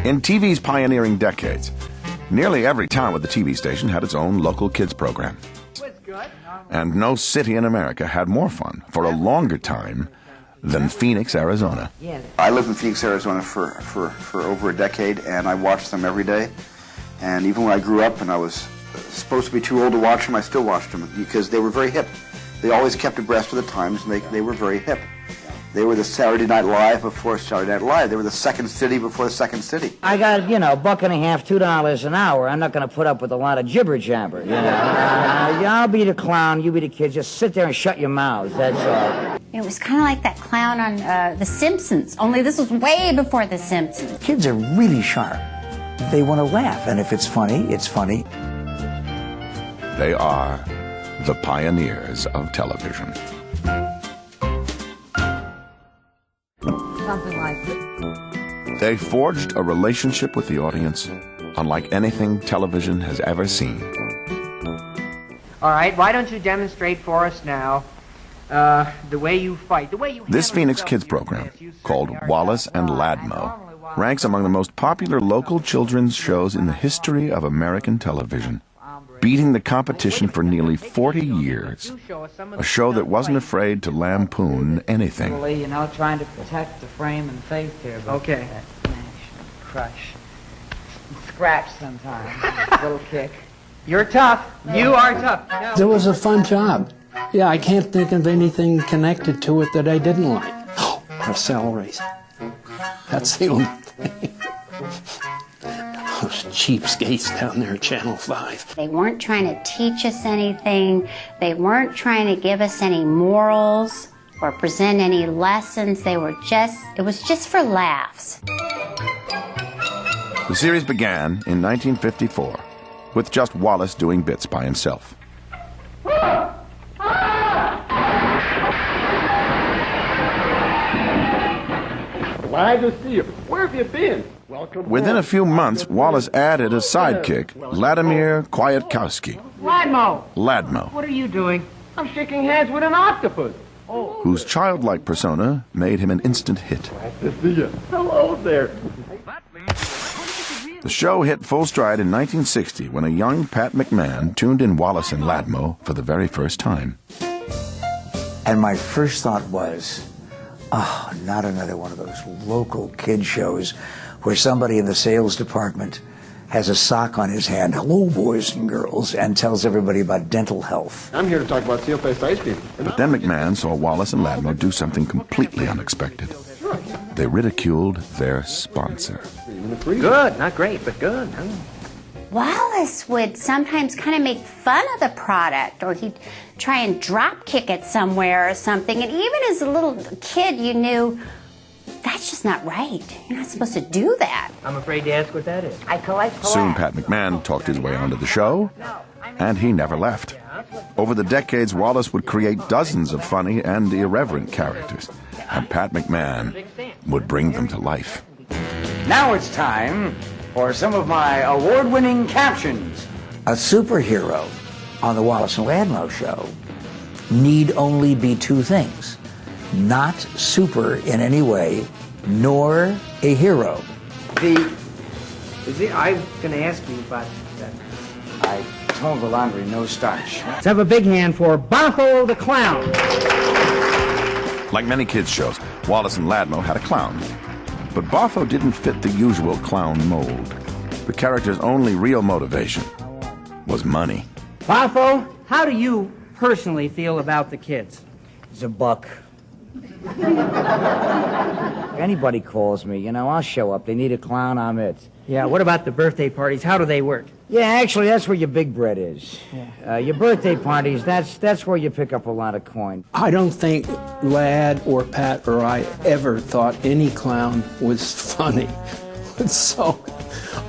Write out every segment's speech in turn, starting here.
In TV's pioneering decades, nearly every town with a TV station had its own local kids program. And no city in America had more fun for a longer time than Phoenix, Arizona. I lived in Phoenix, Arizona for over a decade, and I watched them every day. And even when I grew up and I was supposed to be too old to watch them, I still watched them because they were very hip. They always kept abreast of the times, and they were very hip. They were the Saturday Night Live before Saturday Night Live. They were the Second City before the Second City. I got, you know, $1.50, $2 an hour. I'm not going to put up with a lot of jibber-jabber, you know. I'll be the clown, you be the kid. Just sit there and shut your mouths, that's all. It was kind of like that clown on The Simpsons, only this was way before The Simpsons. Kids are really sharp. They want to laugh, and if it's funny, it's funny. They are the pioneers of television. Something like this. They forged a relationship with the audience unlike anything television has ever seen. All right, why don't you demonstrate for us now the way you fight, the way you... This Phoenix Kids program, called Wallace and Ladmo, ranks among the most popular local children's shows in the history of American television, beating the competition for nearly 40 years. A show that wasn't afraid to lampoon anything. You know, trying to protect the frame and face here. Okay. Smash, crush, scratch sometimes, a little kick. You're tough. You are tough. No. It was a fun job. Yeah, I can't think of anything connected to it that I didn't like. Oh, celeries. That's the only thing. Those cheapskates down there at Channel 5. They weren't trying to teach us anything. They weren't trying to give us any morals or present any lessons. It was just for laughs. The series began in 1954 with just Wallace doing bits by himself. Glad to see you. Where have you been? Welcome. Within a few months, Wallace added a sidekick, Vladimir Kwiatkowski. Ladmo, what are you doing? I'm shaking hands with an octopus. Whose childlike persona made him an instant hit. Glad to see you. Hello there. The show hit full stride in 1960 when a young Pat McMahon tuned in Wallace and Ladmo for the very first time. And my first thought was, oh, not another one of those local kid shows where somebody in the sales department has a sock on his hand, hello boys and girls, and tells everybody about dental health. I'm here to talk about seal-faced ice cream. But then McMahon saw Wallace and Ladmo do something completely unexpected. They ridiculed their sponsor. Good, not great, but good. Huh? Wallace would sometimes kind of make fun of the product, or he'd try and drop kick it somewhere or something. And even as a little kid, you knew that's just not right. You're not supposed to do that. I'm afraid to ask what that is. I collect Soon Pat McMahon talked his way onto the show, and he never left. Over the decades, Wallace would create dozens of funny and irreverent characters, and Pat McMahon would bring them to life. Now it's time for some of my award-winning captions. A superhero on the Wallace and Ladmo show need only be two things: not super in any way, nor a hero. I was going to ask you about that. I told the laundry no starch. Let's have a big hand for Boffo the Clown. Like many kids' shows, Wallace and Ladmo had a clown. But Boffo didn't fit the usual clown mold. The character's only real motivation was money. Boffo, how do you personally feel about the kids? It's a buck. If anybody calls me, you know, I'll show up. They need a clown, I'm it. Yeah, what about the birthday parties? How do they work? Yeah, actually, that's where your big bread is. Your birthday parties, that's where you pick up a lot of coin. I don't think Lad or Pat or I ever thought any clown was funny. So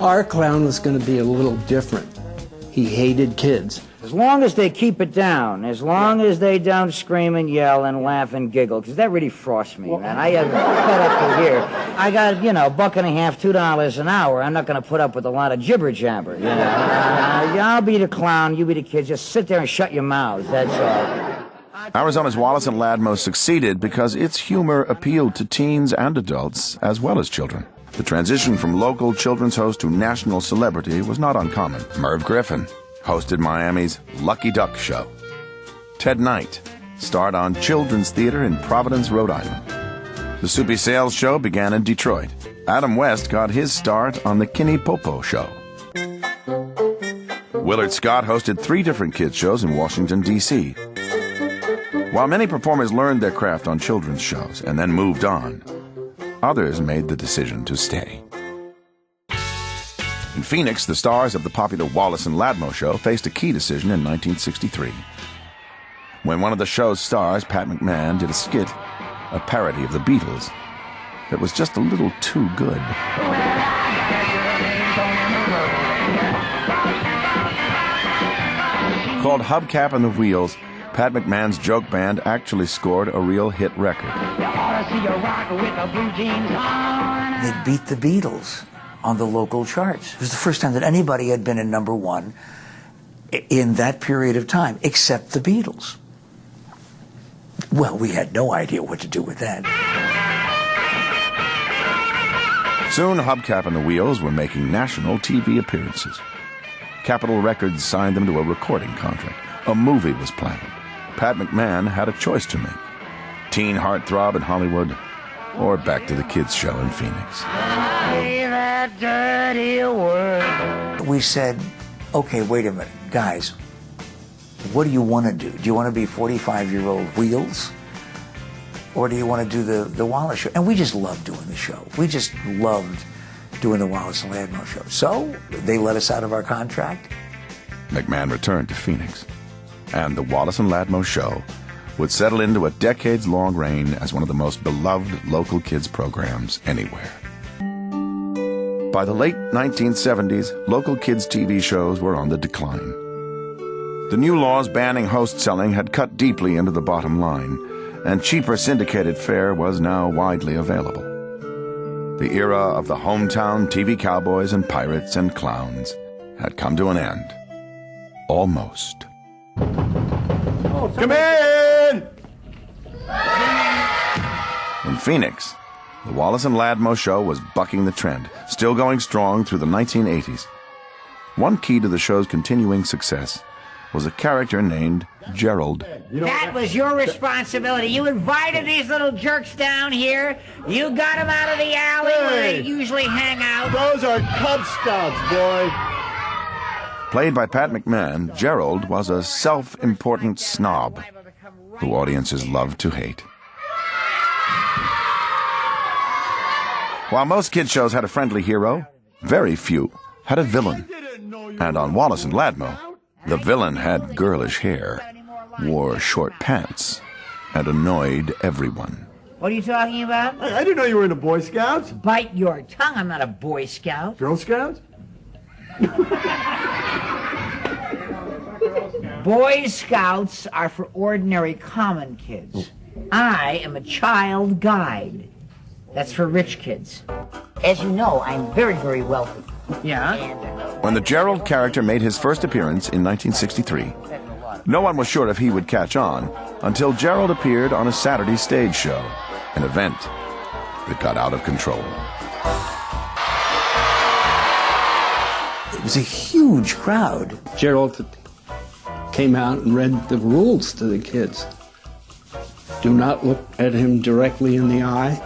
our clown was going to be a little different. He hated kids. As long as they keep it down, as long as they don't scream and yell and laugh and giggle, because that really frosts me, man. I have fed up to here. I got, you know, $1.50, $2 an hour. I'm not going to put up with a lot of jibber-jabber, you know. I'll be the clown, you be the kid. Just sit there and shut your mouths, that's all. Arizona's Wallace and Ladmo succeeded because its humor appealed to teens and adults as well as children. The transition from local children's host to national celebrity was not uncommon. Merv Griffin hosted Miami's Lucky Duck show. Ted Knight starred on Children's Theater in Providence, Rhode Island. The Soupy Sales show began in Detroit. Adam West got his start on the Kinney Popo show. Willard Scott hosted 3 different kids shows in Washington, D.C. While many performers learned their craft on children's shows and then moved on, others made the decision to stay. In Phoenix, the stars of the popular Wallace and Ladmo show faced a key decision in 1963. When one of the show's stars, Pat McMahon, did a skit, a parody of the Beatles, that was just a little too good. Called Hubcap and the Wheels, Pat McMahon's joke band actually scored a real hit record. They beat the Beatles on the local charts. It was the first time that anybody had been in #1 in that period of time, except the Beatles. Well, we had no idea what to do with that. Soon, Hubcap and the Wheels were making national TV appearances. Capitol Records signed them to a recording contract. A movie was planned. Pat McMahon had a choice to make. Teen heartthrob in Hollywood, or back to the kids' show in Phoenix. We said, okay, wait a minute, guys, what do you want to do? Do you want to be 45-year-old Wheels? Or do you want to do the Wallace show? And we just loved doing the show. We just loved doing the Wallace and Ladmo show. So they let us out of our contract. McMahon returned to Phoenix, and the Wallace and Ladmo show would settle into a decades-long reign as one of the most beloved local kids programs anywhere. By the late 1970s, local kids' TV shows were on the decline. The new laws banning host selling had cut deeply into the bottom line, and cheaper syndicated fare was now widely available. The era of the hometown TV cowboys and pirates and clowns had come to an end. Almost. Come in! In Phoenix, the Wallace and Ladmo show was bucking the trend, still going strong through the 1980s. One key to the show's continuing success was a character named Gerald. That was your responsibility. You invited these little jerks down here. You got them out of the alley where they usually hang out. Those are Cub Scouts, boy. Played by Pat McMahon, Gerald was a self-important snob who audiences loved to hate. While most kid shows had a friendly hero, very few had a villain. And on Wallace and Ladmo, the villain had girlish hair, wore short pants, and annoyed everyone. What are you talking about? Hey, I didn't know you were in the Boy Scouts. Bite your tongue. I'm not a Boy Scout. Girl Scouts? Boy Scouts are for ordinary common kids. I am a child guide. That's for rich kids. As you know, I'm very, very wealthy. Yeah? When the Gerald character made his first appearance in 1963, no one was sure if he would catch on until Gerald appeared on a Saturday stage show, an event that got out of control. It was a huge crowd. Gerald came out and read the rules to the kids. Do not look at him directly in the eye.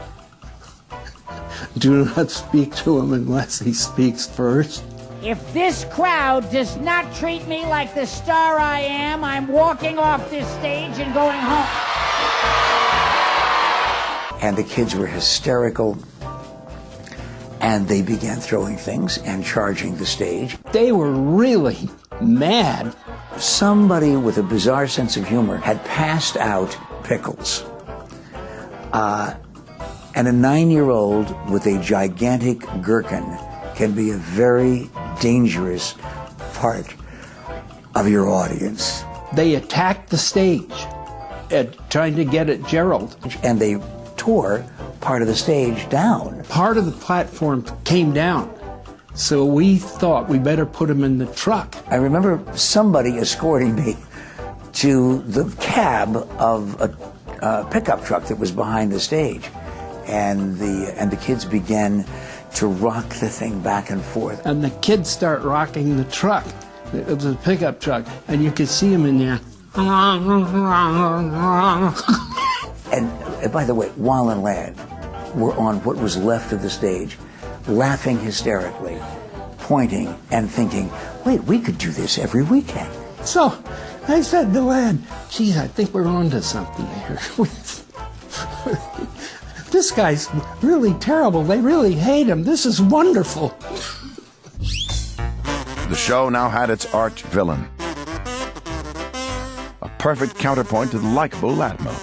Do not speak to him unless he speaks first. If this crowd does not treat me like the star I am, I'm walking off this stage and going home. And the kids were hysterical, and they began throwing things and charging the stage. They were really mad. Somebody with a bizarre sense of humor had passed out pickles. And a 9-year-old with a gigantic gherkin can be a very dangerous part of your audience. They attacked the stage trying to get at Gerald. And they tore part of the stage down. Part of the platform came down. So we thought we better put him in the truck. I remember somebody escorting me to the cab of a pickup truck that was behind the stage. And the kids began to rock the thing back and forth. And the kids start rocking the truck. It was a pickup truck, and you could see them in there. And by the way, Wal and Lad were on what was left of the stage, laughing hysterically, pointing and thinking, wait, we could do this every weekend. So I said to Lad, geez, I think we're on to something here. This guy's really terrible. They really hate him. This is wonderful. The show now had its arch villain, a perfect counterpoint to the likable Ladmo.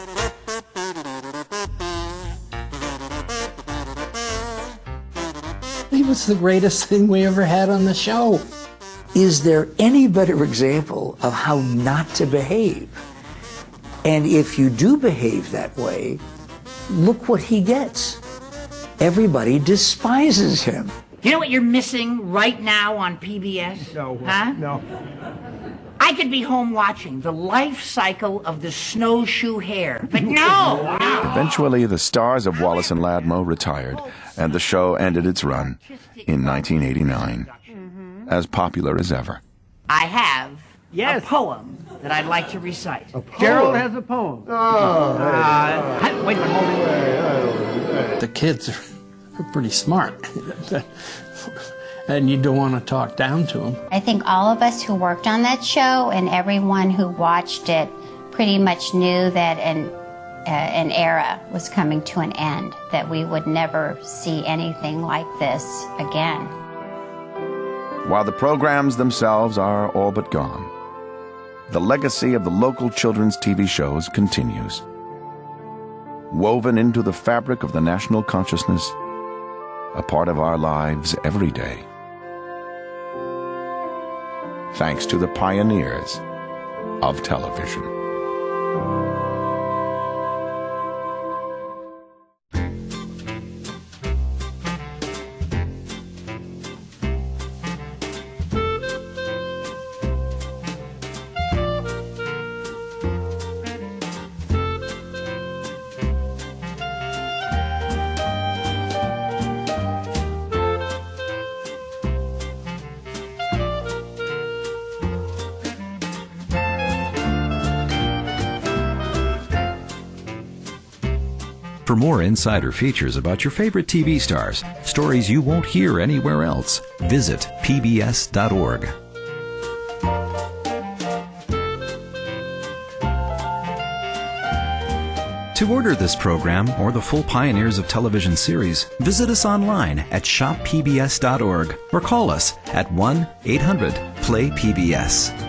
He was the greatest thing we ever had on the show. Is there any better example of how not to behave? And if you do behave that way, look what he gets. Everybody despises him. You know what you're missing right now on PBS? No. Huh? No. I could be home watching the life cycle of the snowshoe hare, but no! Eventually, the stars of Wallace and Ladmo retired, and the show ended its run in 1989, as popular as ever. I have Yes. a poem that I'd like to recite. Gerald has a poem. Wait a minute. The kids are pretty smart. And you don't want to talk down to them. I think all of us who worked on that show and everyone who watched it pretty much knew that an era was coming to an end, that we would never see anything like this again. While the programs themselves are all but gone, the legacy of the local children's TV shows continues. Woven into the fabric of the national consciousness, a part of our lives every day. Thanks to the pioneers of television. For more insider features about your favorite TV stars, stories you won't hear anywhere else, visit pbs.org. To order this program or the full Pioneers of Television series, visit us online at shoppbs.org or call us at 1-800-PLAY-PBS.